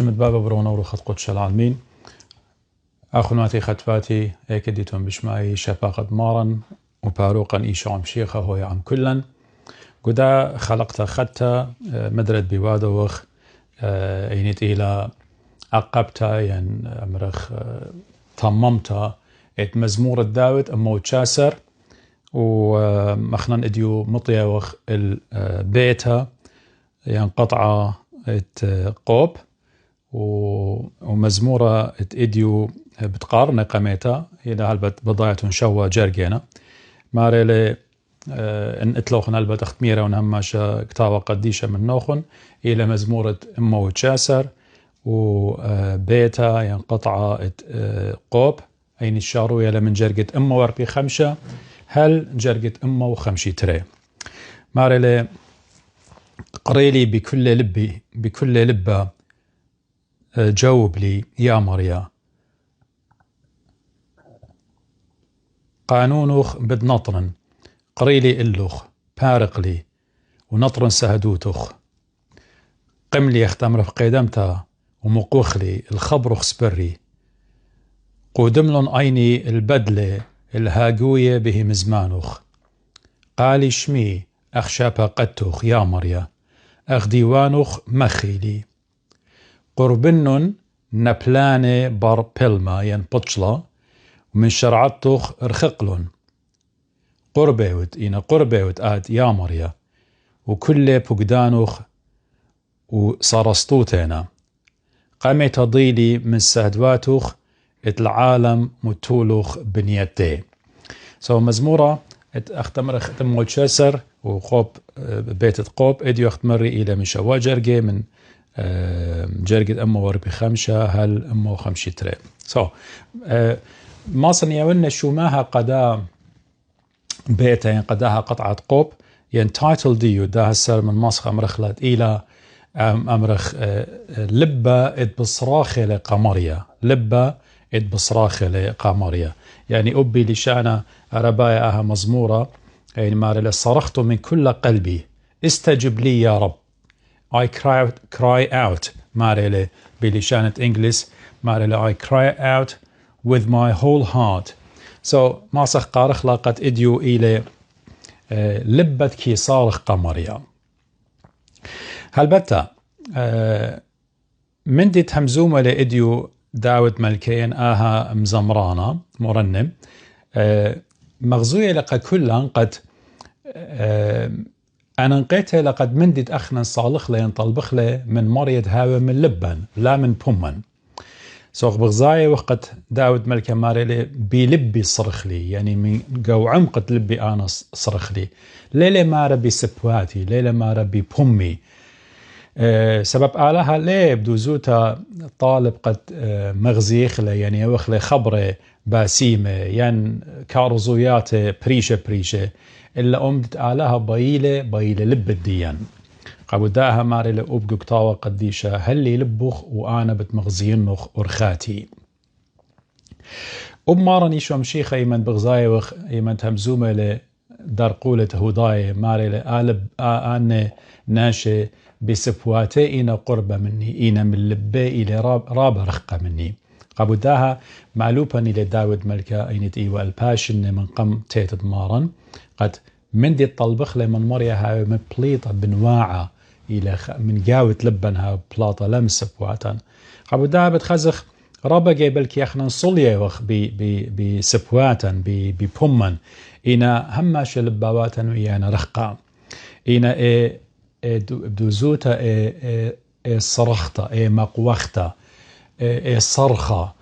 جمد بابا برونور خط قدش العالمين أخواتي خطفاتي أكدتم بشمعي شفاقة مارن وباروقا إيشام شيخة هو عم كلن قدا خلقت خطة مدرد بوادوخ اينت إلى عقبتا يعني أمرخ طممتا ات مزمور الداود أمو تشاسر ومخنن اديو مطيوخ البيتا يعني قطعة ات قوب ومزمورة ات اديو بتقارن قميتا إلى هلبت بضاعة شوى جرجينا ماريلي ان اتلوخن هلبت اختميرة ونهماشا كتابة قديشة من نوخن إلى مزمورة أمو تشاسر وبيتا يعني قطعة قوب أين الشاروية لمن جرجة أمو وربي خمشة هل جرجة أمو وخمشي تري ماريلي قريلي بكل لبة جاوب لي يا مريا قانونوخ بدنطرن قريلي إلوخ بارق لي ونطرن سهدوتوخ قم لي اختمر في قيدمتا ومقوخ لي الخبرخ سبري قودملن عيني البدلة الهاقوية به مزمانوخ قالي شمي أخشابا قدتوخ يا مريا أخ ديوانوخ مخيلي قربنن نبلاني بار بلما ين بطشلا ومن شرعتوخ رخقلن قربيوت إنا قربيوت آد يا مريا وكل بقدانوخ وصارستوتينا قامت ضيلي من سهدواتوخ العالم متولوخ بنيتي مزمورة اختمر ختم تشاسر وخوب بيت قوب اديو اختمري الى مشوا جرجي من جرجة امو وربي خمشة هل امو خمشي تري ما صنيعونا شو ماها قدا بيتا ين قداها قطعة قوب ين تايتل ديو دا هسر من ماسخ امرخلت الى امرخ لبة اد بصراخة لقمريا لبة اد بصراخة لقمريا يعني أبي لشأن ربايا أها مزمورة يعني مارل صرخت من كل قلبي استجب لي يا رب I cry out مارل بلشانة إنجليز مارل I cry out with my whole heart ماسخ قارخ لاقت إديو إلى لبت كي صارخ قمريا هلبتا من دي تهمزومة لإديو داود ملكين آها مزمرانا مرنم مغزوية لقد كلها قد أنا نقيتها لقد مندت أخنا صالخ لين طلبخ له من مريد هاوي من لبن لا من بومن سوق بغزاية وقت داود ملكة ماريلي بلبي صرخ لي يعني من جو عمقة لبي أنا صرخ لي ليلة ما ربي سبواتي ليلة ما ربي بومي سبب آلها ليه بدو زوتا طالب قد مغزيخ له يعني وخله خبره باسيمه ين كارزويات بريشة إلا أمدت آلها بايلة لب الديان قابداها ماري لأبقو كتاوة قديشة هلي لبوخ وآنا بتمغزينوخ ورخاتي مارني شو مشيخة يمن بغزايوخ يمن تهمزومة لدار قولة هداية ماري لآلب آنا ناشي بسبواتي إينا قربة مني إينا من لبي إلى راب رخقة مني قابداها معلوباني لداود ملكة أينت إيوة الباشن من قم تيتد مارن قد من دي الطلبخ لمن مريا هاي من بليطة بنواعة إلى من جاوت لبنها بلاطة لم سبواتا قابداها بتخزخ رابا جيبلك يخنا نصلي وخ بسبواتا ببومن إينا هماش لباواتا وإيانا رخقة إينا بدوزوتا صرختا مقوختا صرخة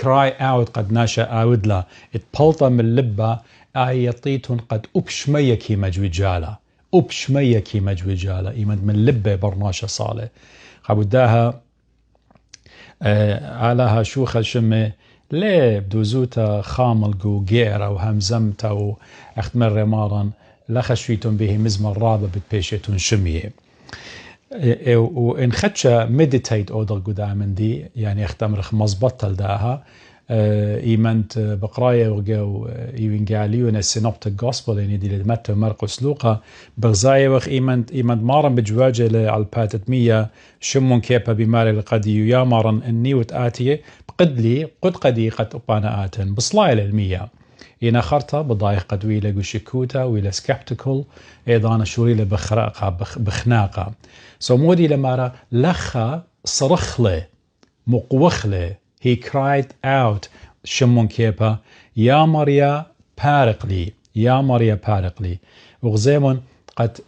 كراي اوت قد ناشا اودلا اتبلطا من اللبة يطيتون قد ابشميكي مجوجالا ابشميكي مجوجالا ايمد من اللبة برناشا صالة قابداها آلها شوخة شمي ليه بدوزوتا خاملقو جيرا وهمزمتا واختمر رمارا لخشويتون به مزمر رابا بتبيشتون شمية وإن خدشا مديتيت أودر قدامن دي يعني اختمرخ مزبطة لداها إيمانت بقراية وجو إيوانجاليون السينوبتيك جوسبل يعني دي متى مرقس لوقا بغزاية وخ إيمانت مارن بجواجة على الباتت مية شمون كيبا بماري القديو يا مارن إني وتآتيه قد قدي قد أبانا آتن بصلايل المية إنا خرطة بضايق قد ويلا وشكوتا ويلا سكبتيكل إيضانا شوريلا بخراقة بخناقة مودي لمارا لخا صرخله مقوخله he cried out شمون كيبا يا مريا بارقلي يا مريا بارقلي وغزيمون قد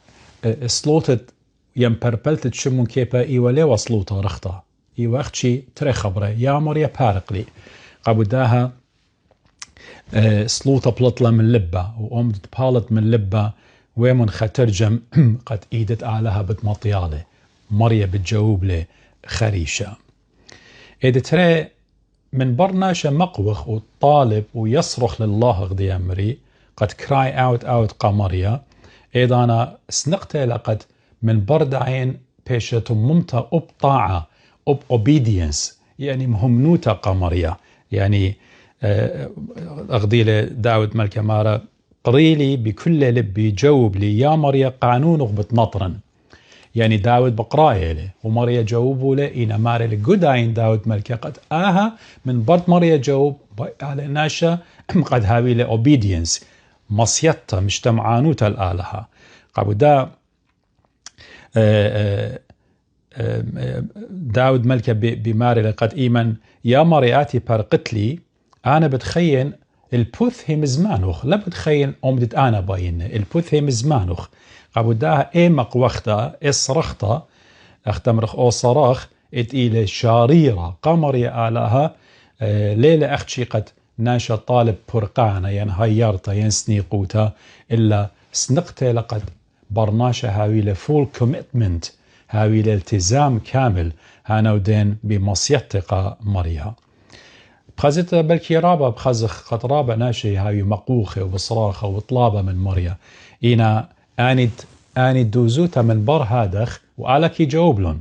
سلوتت يمبربلتت شمون كيبا إيوالي وصلوتا رخطة إيوالي تري خبره يا مريا بارقلي قابداها سلوطة بلطلة من لبة وأمدت بالت من لبة ويمن خترجم قد إيدت علىها بتمطيالة مريا بتجاوب له خريشة إذا ترى من برناشة مقوخ وطالب ويصرخ لله غدي أمري قد كراي اوت قمريا إذا أنا سنقته لقد من بردعين بيشة ممتة أبطاعة obedience يعني مهمنوتة قمريا يعني أغديله داود ملكة مارا قريلي بكل لبي جاوب لي يا مريا قانونك بتنطرن يعني داود بقرايه له ومريا جاوبوا له إنا ماري لقداين داود ملكة قد من برد مريا جاوب على ناشا قد هاوي له obedience مصيتة مجتمعانوتا الآلهة قابو داود ملكة بماري لقد إيمن يا مرياتي برقتلي أنا بتخين البوث هي مزمانوخ لا بتخين أمدت أنا باين البوث هي مزمانوخ قابوداها إيمق وقتا إصرختا أختمرخ أو صراخ إتئيلة شاريرة قمري آلها ليلة أختشي قد ناشا طالب برقانا ين هيارتا ين سنيقوتا إلا سنقتا لقد برناشا هاويلة فول كوميتمنت هاويلة التزام كامل هانودين بمصيتقى مريها بخزت بلكي رابا بخزخ قد رابا ناشي هاوي مقوخة وبصراخة وطلابة من مريا إنا آني دوزوتا من بر هادخ وآلكي جاوبلون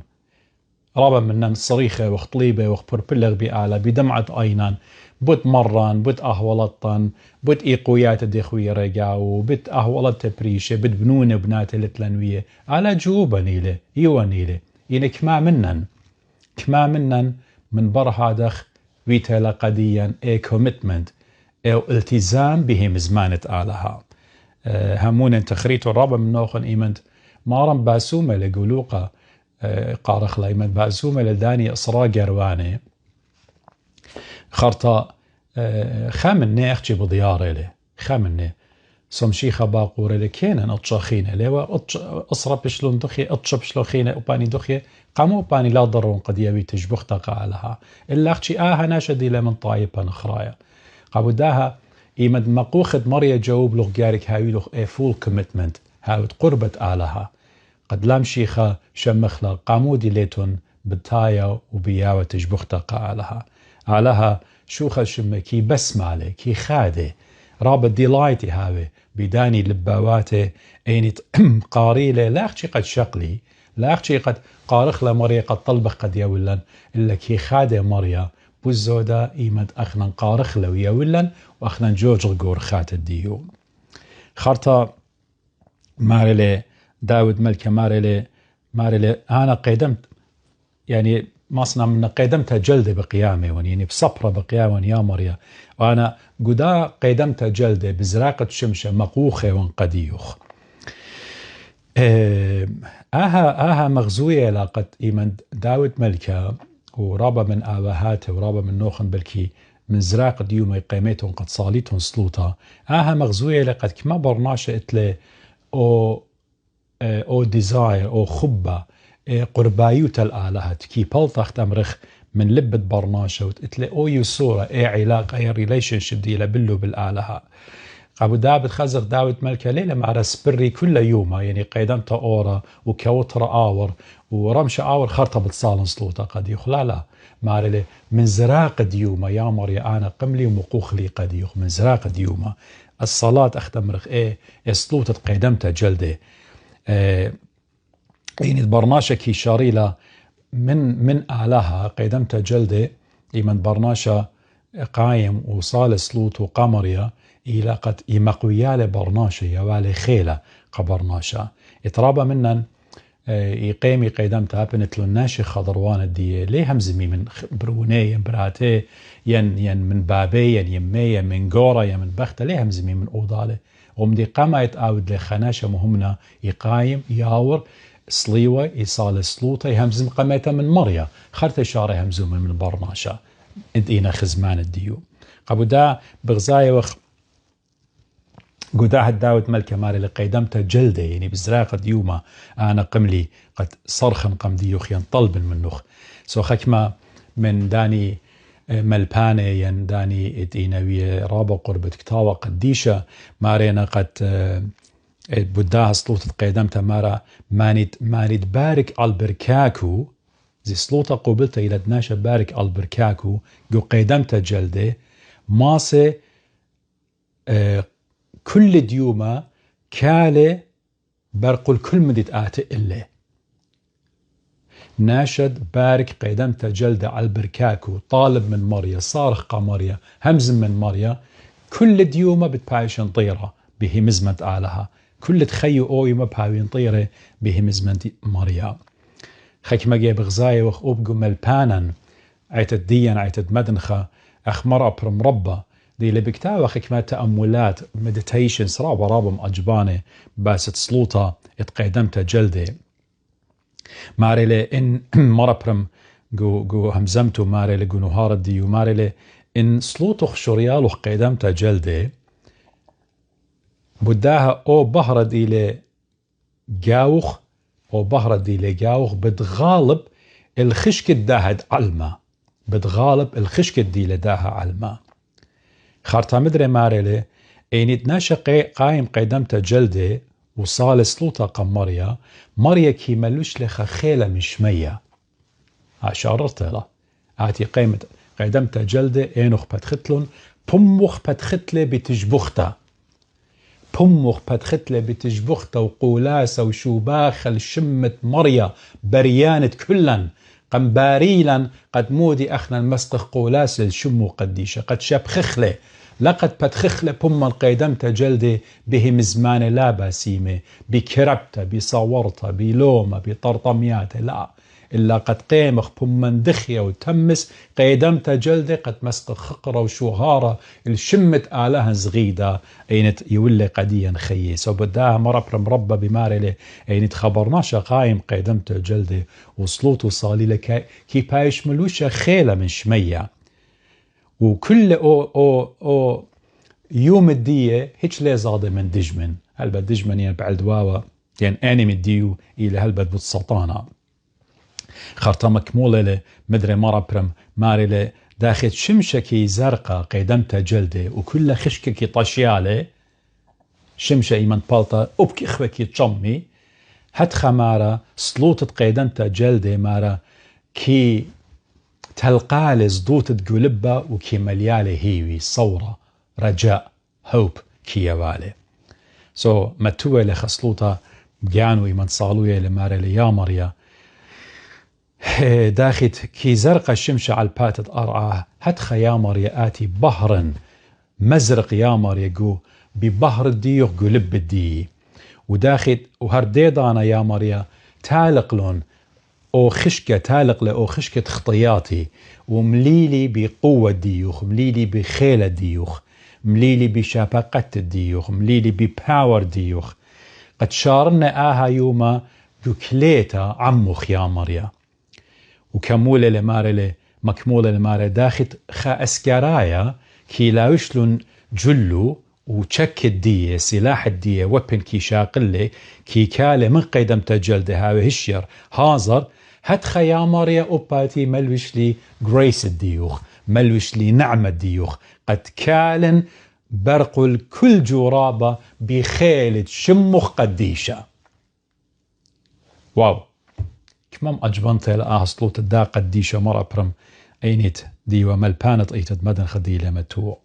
رابا منن صريخة وخطليبة وخبربلغ بآلا بدمعة أينان بوت مران بوت أهولطان بوت إيقويات ديخوية رجاو بوت أهولط تبريشة بوت بنونة بنات التلانوية على جوبا نيلة يوا نيلة إنا كما منن من بر هادخ ويتلا قديا كوميتمنت او التزام بهم زمانة آلها همون تخريط الرابع من نوخن إيمنت مارن باسومة لقلوقة قارخ لإيمنت باسومة لداني إصراء جرواني خرطة خامنة أختي بضيارة له خامنة سمشيخة باقورة لكينا أطشاخينة لوا أصرى بشلون دخية أطشا بشلوخينة أباني دخية قاموا أباني لا ضرون قد يبي تجبخ تقالها إلا أختي ناشدي لمن طايبة نخرايا قابوداها إيمد مقوخد مريا جاوب لغ جارك هاوي لغ فول كوميتمنت هاوت قربة آلها قد لام شيخة شمخلا قامودي ليتون بتايا وبياوة تجبخ تقالها آلها شوخة شمة كي بسمالة كي خادة رابط ديلايتي هاوي بداني لباواته ايني قاريله لا اختي قد شقلي لا اختي قد قارخ لمريا قد طلبخ قد يولن الا كي خاده مريا بوزودا ايمد اخنا قارخ لو يولن واخنا جوج غور خات الديو خرطة مارلي داود ملكة مارلي انا قدمت يعني مصنع من قدمتها جلدة بقيامة يعني بصبرة بقيامة يا مريا وأنا قدا قدمتها جلدة بزراقة شمشة مقوخة وانقديوخ آها مغزوية لقد إيمان داود ملكة ورابا من آباهاته ورابا من نوخن بلكي من زراقة ديوم قيمتهم قد صاليتهم سلوطة آها مغزوية لقد كما برناشة اتلي أو ديزاير أو خبة قربايوت الآلهة كي بلطخت أمرخ من لبة برناشة وتتلي أو يسورة علاقة ريليشن شيب دي لبلو بالآلهة قابو داود خزق داود ملكة ليلة مع رسبري كل يوم يعني قيدمت أورا وكوتر آور ورمش آور خرطة بتصالن سلوطة قد يخلالا مارلي من زراق ديوما يا مريا أنا قملي ومقوخ لي قد يخ من زراق ديوما الصلاة أختمرخ سلوطة قيدمت جلدة يعني برناشة كي شاريلا من آلها قيدمت جلدة من برناشة قايم وصال سلوط وقمريا إلى قد يمقويال برناشة يوالي خيلة قبرناشة يترابى منن يقيم قيدمتها بنتلو الناشي خضروان الدية ليه همزمي من بروني براتي ين من بابي ين يمي من قورة ين من بختة ليه همزمي من أوضالة ومدي قاما يتعود لخناشة مهمنا يقايم ياور صليوة يصال سلوطة يهمزم قميته من مريا خرت شاري همزوم من برناشة انتينا خزمان الديو قبو دا بغزاية وخ قداها الداود ملكة ماري لقيدمته جلده يعني بزراقة ديوما أنا قملي قد صرخن قم ديوخ ينطلب منوخ سو خكما من داني ملبانة ين داني اتينوية رابا قربة كتاوة قديشة مارينا قد بداها سلوطة قيدمته مارا مانيد بارك البركاكو زي سلوطة قبلته إلى دناشة بارك البركاكو جو قيدمته جلده ماسي كل ديوما كالي برقل كل مدت آتي إلي ناشد بارك قيدمت جلدة على البركاكو طالب من مريا صارخ قمريا همز من مريا كل ديوما بتبايشن طيرة به مزمة آلها كل تخيو أويما بهاوين طيرة به مزمة مريا خيك مجي بغزاية وخ أبقو ملبانا عيتد ديان عيتد مدنخة أخمر أبر مربى دي اللي بكتاوة خكمة تأملات مديتيشن سرا ورابم أجباني باست سلوطة اتقيدمت جلدي ماريلي إن مربرم جو همزمتو ماريلي جو نهار الديو ماريلي إن سلوطخ شريالوخ قيدمت جلدي بداها أو بهرة دي جاوخ أو بهرة دي جاوخ بتغالب الخشك الداهد علما بتغالب الخشك دي لداها علما خارتا مدري ماريلي اينيت ناشا قايم قيدمتا جلدي وصال سلوطة قمريا مريا كي ملوش لخا خيلة مشمية عشاررت له عاتي قيدمتا جلدي اينوخ بتختلون بموخ بتختلي بتجبختا بموخ بتختلي بتجبختا وقولاسة وشوباخ الشمة مريا بريانة كلن قمباريلا قد مودي أخنا المسقخ قولاس الشمو قديشة قد شاب خخلة لقد بتخخلة بما قيدمت جلدي به مزمان لا باسيمة بكربتة بصورتة بلومة بطرطميات لا إلا قد قيمخ بما دخية وتمس قيدمت جلدي قد مسقخ خقرة وشوهارة الشمت آلها زغيدة أينت يولي قديا خيس وبداها مربى بمارلي أينت خبرناشا قايم قيدمت جلدي وصلوت صالي لك كي بايش ملوشة خيلة من شمية وكل أو يوم الدية هيش لي زاده من دجمن هل دجمن يعني بعلدواوة يعني أنمي الديو إلى هل بتسطانا خرطة مكمولة له مدري مربرم ماري له داخل شمشكي زرقاء قيدمتها جلده وكل خشككي طشياله شمشة ايمان بالطا ابكي اخوكي تشمي هت خمارة سلوطة قيدمتها جلده مارا كي تلقالي زدوتة قلبة وكي مليالي هيوي صورة رجاء هوب كي يوالي متوه لخسلوطة بجانو ايمان صالوية لماري ليا مريا داخت كي زرق الشمشة على الباتت أرعاه هتخ يامر يآتي بحرا مزرق يامر يقو ببحر الديوخ قلب الدي وداخت وهرديدانا يامر يا تالق لون أو خشكة تالق لأو خشكة خطياتي ومليلي بقوة الديوخ مليلي بخيل الديوخ مليلي بشابقة الديوخ مليلي بباور ديوخ قد شارنا آها يوما دكليتا عمخ يا مريا وكمولة لمارلة مكمولة لمارة داخت خا اسكارايا كي لاوشلون جلو وشك الدية سلاح الدية وبن كي شاقلي كي كالي من قيدم تجلده هاوي هشير هازر هت خيا ماريا أوباتي ملوش لي جريس الديوخ ملوش لي نعمة الديوخ قد كالن برقل كل جرابة بخيلة شمخ قديشة واو كمام أجبنت لآه سلوط الدا قديشة مرة برم أينيت ديوة ملبانت أيتد مدن خديلة متوع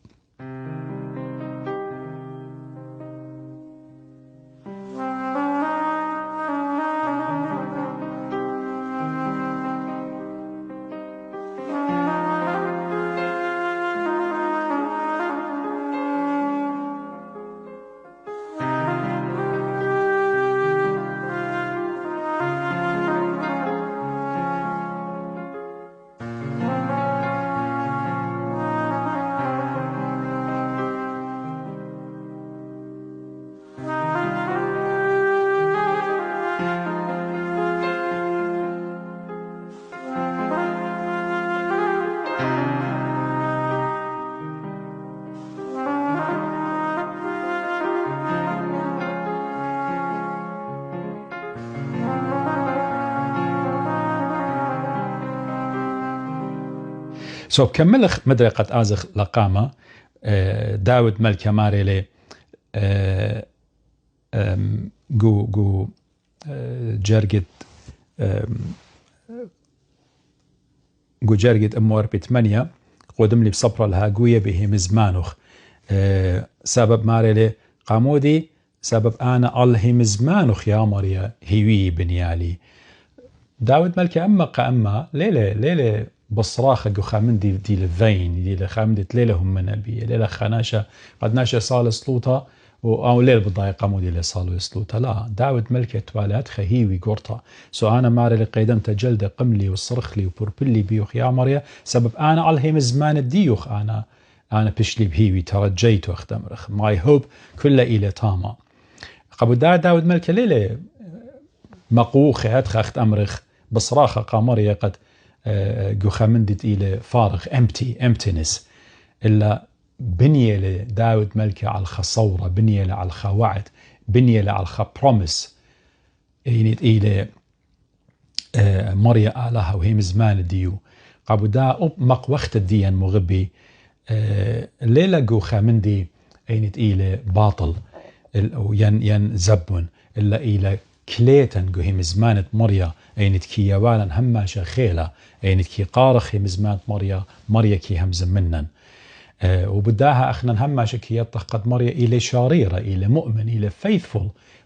سو بكملخ مدري قد آزخ لقامة داود ملكة ماريلي جو جرجت جو جرجت أمور بثمانية قدم لي بصبر لها قوية به مزمانخ سبب ماريلي قامودي سبب أنا الله مزمانخ يا مريا هيوي بنيالي داود ملكة أما قأما ليلة بصراخة جو خامن دي للذين دي لخامن ليلهم من البية ليلة خناشة قد ناشا صال سلوطة أو ليل بالضايق قامودي اللي صالوا يسلوطة لا داود ملكة توالات خهيوي قرطة سو أنا ماري اللي قيدمت جلدة قملي وصرخلي وبربلي بيوخ يا مريا سبب أنا علهم زمان الديوخ أنا بشلي بهيوي ترجيت واختمرخ ماي هوب كل إلى تاما قبل داود ملكة ليلة مقوخة هتخ أختمرخ بصراخة قامرية قد جو خامندت إلى فارغ emptiness إلا بنية لداود ملكة على الخصورة بنية على الخوعد بنية على الخبرومس إلى مريا آلها وهي مزمان ديو قابو دا مقوخت الديان مغبي ليلة جو خامندي أينت إلى باطل ين زبون إلا إلى كليتن جو هي مزمانة مريا أينت كي يوالا هماشا خيلة أينت كي قارخ هي مزمانة مريا كي همز منن وبداها أخنا هماشا كي يطقد مريا إلى شريرة إلى مؤمن إلى faithful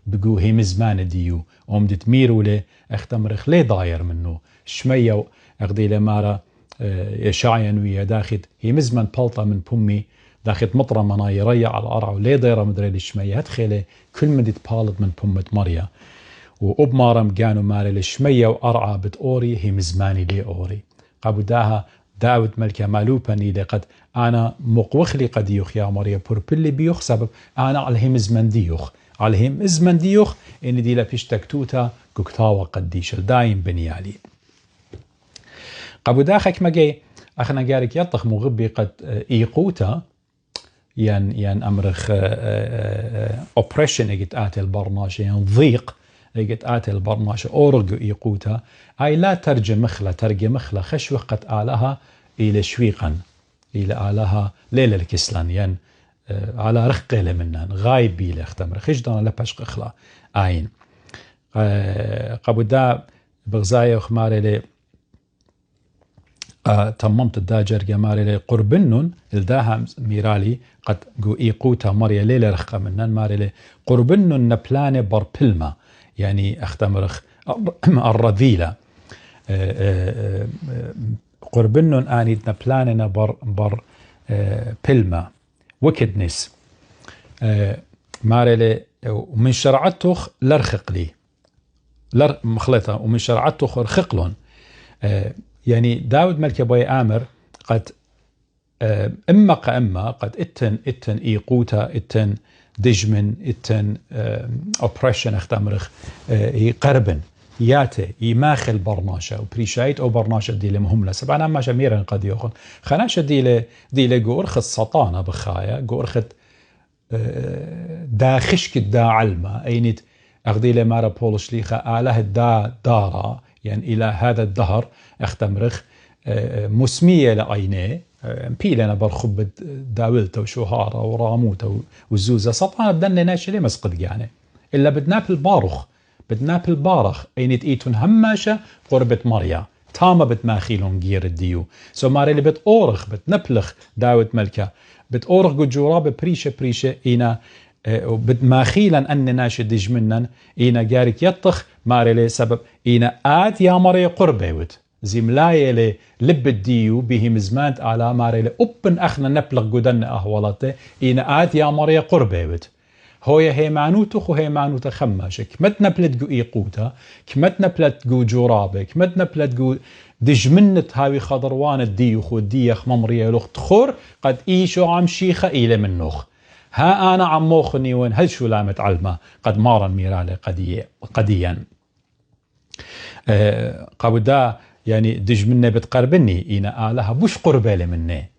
بقو هي مزمانة ديو ومدت ميرو له اختمرخ لي ضاير منه شمية أغدي لمارا يشعين ويا داخل هي مزمان بلطة من بومي داخل مطرة منا يريع على الأرع ولي ضيرة مدري للشمية هتخيله كل مدت بالط من بومة مريا وأبمارم كانوا مالي للشمية وأرعى بتأوري هي مزماني لي أوري قابو داها داود ملكة مالوباني لقد أنا مقوخلي قد يوخ يا مريا بربلي بيوخ سبب أنا عليهم مزمن ديوخ عليهم مزمن ديوخ إن دي لبيش تكتوتا كوكتاوة قديش دايم بنيالي قابو داخك مجي أخنا جارك يطخ مغبي قد إيقوتا ين أمرخ oppression اجت آتي البرناش ين ضيق اجت آتي البرناش أورغ إيقوتا أي لا ترجم مخلة خشوة قد آلها إلى شويقا إلى آلها ليلة الكسلان ين على رخقة منن غايب بيلة اختمر خجدان لبشق اخلا آين قبدا بغزايا وخماري لي تممت الداجر جماري لي قربنن الداها ميرالي قد جو إيقوتا مريا ليلة رخقة منن ماري لي قربنن نبلاني بربلما يعني اختمرخ الرذيلة قربنن آني نبلاننا بر بلما وكدنس مارلي ومن شرعتوخ لرخق لي مخلطة ومن شرعتوخ رخقلون يعني داود ملك بوي آمر قد إما قد اتن إيقوتا اتن دجمن اتن oppression اختمرخ قربن ياتي يماخل برناشة وبريشايت أو برناشة ديلة مهملة سبعنا ما شميرا قد يأخذ خناشة ديلة قورخ السطانة بخايا قورخ داخشك دا علمة أينت أغديلة مارا بولش ليخا آله دا دارا يعني إلى هذا الدهر اختمرخ مسمية لأينه بيلنا برخب داولته وشهارة وراموته والزوزة سطانة بدنا ناشي ليه مسقد يعني إلا بدنا بالبارخ أينت إيتون هماشة قربة مريا تاما بتماخيلون جير الديو سو ماري اللي بتأورخ بتنبلخ داود ملكة بتأورخ جورابة بريشة إينا بتماخيلا أن ناشد دجمنن إينا جارك يطخ ماري اللي سبب إينا آت يا مريا قربة زملاية اللي لب الديو به مزمانت على ماري اللي أبن أخنا نبلغ جدن أهولته إينا آت يا مريا قربة هي معنوتخ وهي معنوت خماشك كمتنا بلد جو إيقوتا كمتنا بلد جو جورابة كمتنا بلد جو دجمنت هاوي خضروان الديوخ والديخ ممرية لخت خور قد إيشو عم شيخة إلى منوخ ها أنا عم موخني وين هل شو لامت علمة قد مارا ميرالي قديا قابدا يعني دجمنة بتقربني إينا آلها بوش قربالي مني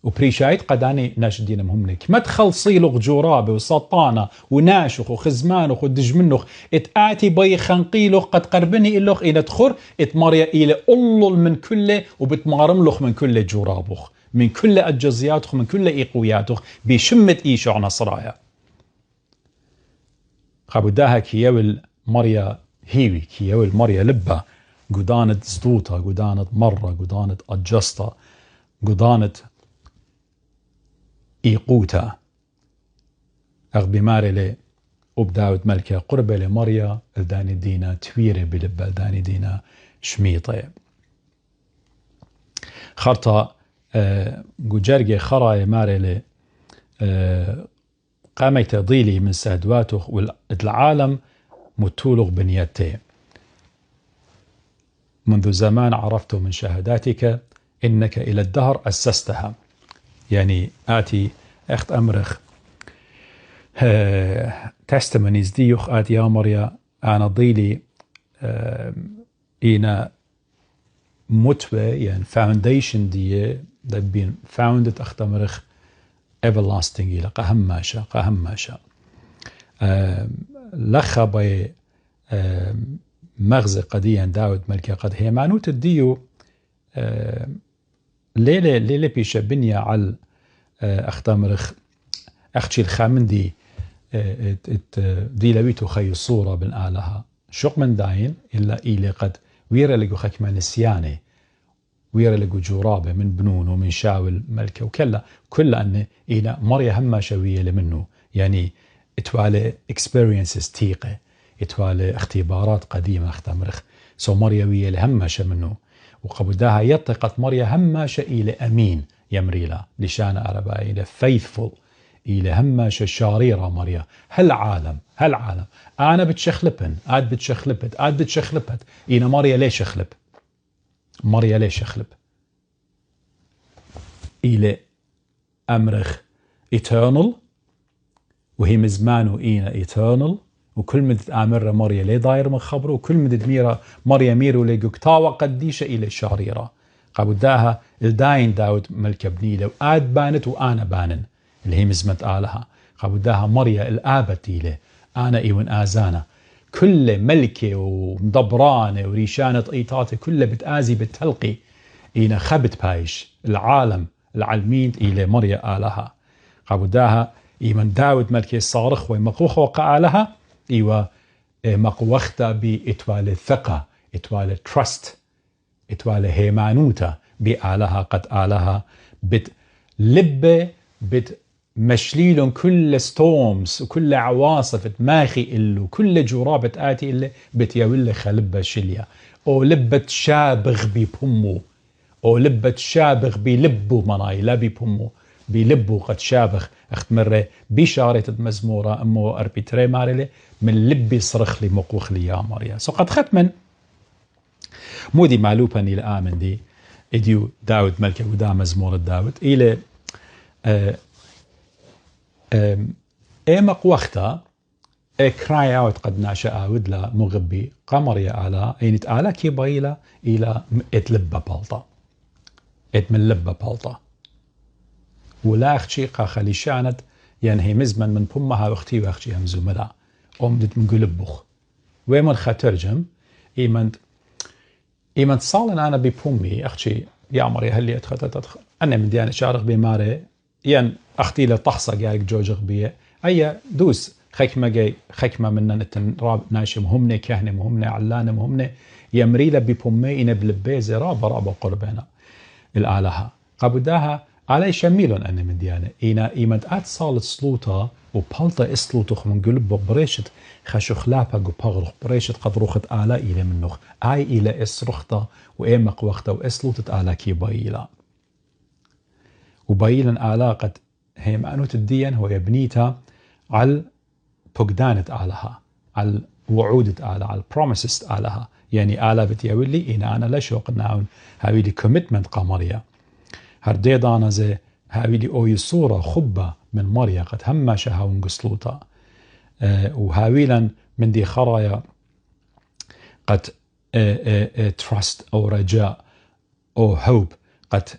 وبريشايت قداني ناش دينا مهمنك ما تخلصي لغ جورابه وسطانه وناشخ وخزمانخ ودجمنخ اتآتي بي خنقيلخ قد قربني إلخ إلى تخر اتماريا إلى أولل من كل وبتمارملخ من كل جورابخ من كل أجزياتخ من كل إيقوياتخ بشمت إيشع نصرايا خابداها كيول مريا هيوي كيول مريا لبا قدانت زدوطة قدانت مرة قدانت أجسطة قدانت إيقوتا أغبي ماري لي وبداود ملكة قربة لمريا الداني دينا تويري بلبا الداني دينا شميطة خرطة قجرجي خراي ماري لي قامت ضيلي من سهدواته والعالم متولغ بنيته منذ زمان عرفت من شهاداتك إنك إلى الدهر أسستها يعني آتي أخت أمرخ testimonies ديوخ آتي يا مريا أنا ضيلي إنا متوى يعني foundation دي that been founded أخت أمرخ everlasting إلى قهم ماشا لخا بي مغزى قديا داود ملكة قد هي معنوت الديو ليلة بيشا بنيا على أختمرخ أختشي الخامن دي لويتو خي الصورة بالآلها شوق من داين إلا إلي قد ويرا لقو خكما نسياني ويرا لقو جورابة من بنون ومن شاول ملكة وكلا كل أن إلى مريا هما شوية لمنه يعني اتوالي experiences تيقة اتوالي اختبارات قديمة اختمرخ سو مريا ويا لهماشة منه وقبداها يطقت مريا هماشة إلى أمين يمريلا لشان عربا إلى faithful إلى هماشة شاريرة مريا هل عالم أنا بتشخلبن بتشخلبت إلى مريا ليش أخلب إلى أمرخ eternal وهي مزمانه إينا eternal وكل مدد آمرة مريا لي داير من خبره وكل مدد ميرا مريا ميرو لي قكتاوة قديشة إلى الشاريرة قابداها الداين داود ملكة بنيلة وآد بانت وآنا بانن اللي هي مزمت آلها قابداها مريا الآبت إلي أنا إيوان آزانا كل ملكة ومدبرانة وريشانة إيطاتي كل بتآزي بالتلقي إينا خبت بايش العالم العالمين إلي مريا آلها قابداها إيمان داود ملكة الصارخ ومقوخ وقع لها إيوه مقوختا بإتوال الثقة إتوال الترست إتوال هيمانوتا بآلها قد آلها بتلبة بتمشليلون كل ستومز وكل عواصف تماخي إلو كل جرابة آتي إلي بتياول خلبة شليا أو لبة شابغ ببمو أو لبة شابغ بلبو مناي لا ببمو بلبو قد شابخ أخت مرة بشارة المزمورة أمو أربيتري مارلي من لبي صرخ لي مقوخ لي يا مريا سو قد ختمن مودي معلوبة إلى آمن دي إديو داود ملكة ودا مزمورة داود إلى مقوختا كراي اوت قد ناشا آود لا مغبي قمريا على إنت آلا كي بايلا إلى اتلبا بالطا اتمن لبا بالطا ولا أختي قاخلي شانت يعني مزمن من بمها واختي واختي هم زملاء أمدت من قلبخ ويمن خاترجم إيمن صالن أنا ببمي أختي يا مري هل أدخل أنا من ديانة شارخ بماري ين أختي لطحصة جايك جوجغ بيه أي دوس خكمة مننا نتنراب ناشم همني كهنة مهمنة علانة مهمنة يمريلا ببمي إن بلبيزة رابا قربنا الآلهة قبداها علي شميلون أنا من ديانة إينا إيمد صالت سلوطة وبالطة إسلوطخ من قلب بريشت خشو خلابها قبغرخ بريشت قد روخت آلا إلى منخ آي إلى إسرخطة وإيمق وقتا وإسلوطة آلا كي بايلا وبايلا آلا قد هي معنوت الدين هو يبنيتها على بقدانة آلها على وعودة آلها على promises آلها يعني آلا بتياولي إينا أنا لا شوق ناون هاوي لي commitment قمرية هرديدانا زي هاويلي أوي صورة خبة من مريا قد هما شهاون قسلوطا وهاويلا من دي خرايا قد trust أو رجاء أو hope قد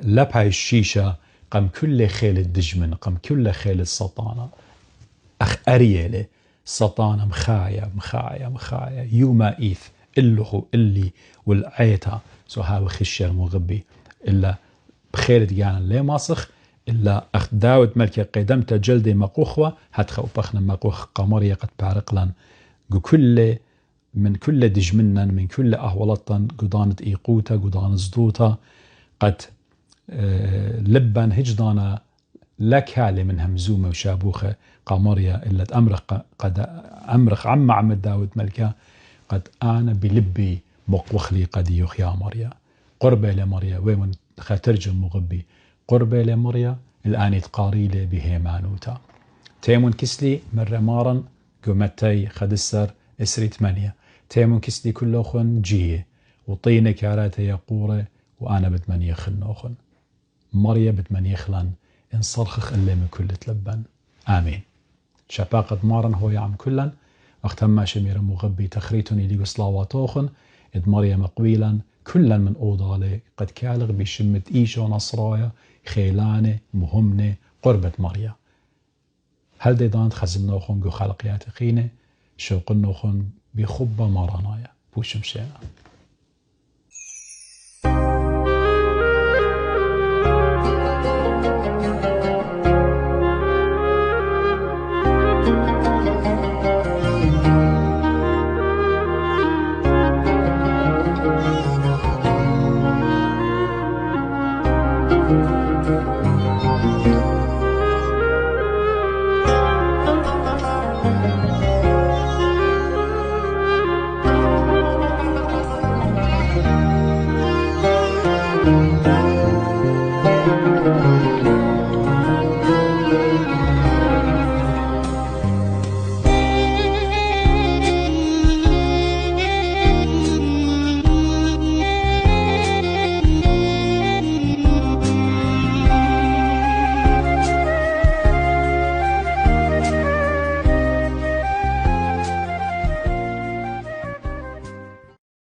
لبعي الشيشة قم كل خيل الدجمن قم كل خيل السطانة أخ أريالي سطانة مخايا يوما إيث إلهو إلي والعيتا سو هاو خشير مغبي إلا بخير ديانا لي ماسخ إلا أخ داود ملكي قدمت جلدي مقوخوة هتخو بخنا مقوخ قمرية قد بارقلان من كل دجمنا من كل أهولطا قدانت إيقوتا قدان زدوتا قد لبان هجدانا لكالي من همزومة وشابوخة قمرية إلا قد أمرخ عم عمد داود ملكا قد أنا بلبي مقوخلي قد يخيا مريا قربة لمريا ومن ترجم مغبي قربة لمريا الآن يتقاريلي بهيمانوتا تيمون كسلي مرة مارن قمتي خدسر اسري 8 تيمون كسلي كلوخن جيه وطينة كاراتي يقورة وأنا بتمني خلنوخن مريا بتمني خلن انصرخخ اللي من كل تلبن آمين شباقة مارن هو يعم كلن اختما شمير مغبي تخريتني لي صلاواتوخن اد مريم قويلا كلا من أوضالي قد كالغ بشمت إيشو نصرايا خيلانة مهمنة قربة مريا هل ديدان خزمنوخن جو خلقيات خينة شوقنوخن بخبة مارانايا بوشم شينا